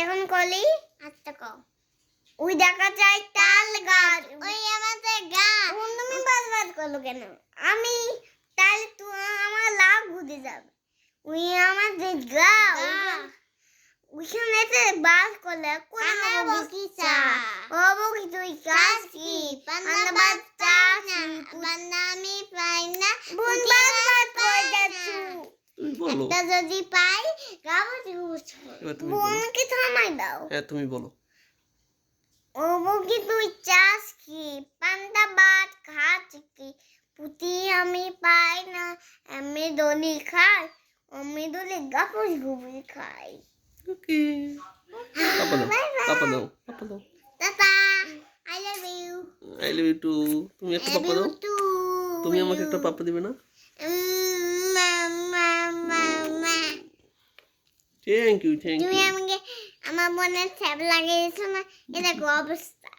এখন কলি আচ্ছা কও ওই দেখা যায় তাল গাছ ওই আমাদের গাছ তুমি বারবার করলো কেন আমি তাহলে তুই আমার লাভ ঘুরে যাবে ওই আমাদের গাছ ওইখানে বাস করলে কোন বগিচা ও বগি তুই কাজ কি পান্না বাচ্চা পান্না আমি পাই না বোন বারবার কই যাচ্ছু তুমি বলো একটা যদি পাই গাবতি বোনকে থামাই দাও হ্যাঁ তুমি বলো ও বগি তুই চাস কি পান্তা ভাত খাচ্ছ কি পুতি আমি পাই না আমি দলি খাই আমি দলি গাপস গুবি খাই ওকে পাপা দাও tata I love you I love you too তুমি একটা পাপা দাও তুমি আমাকে একটা পাপা দিবে না থ্যাংক ইউ তুমি আমাকে আমার বোনের ছ্যাপ লাগিয়েছো না এটা কি অবস্থা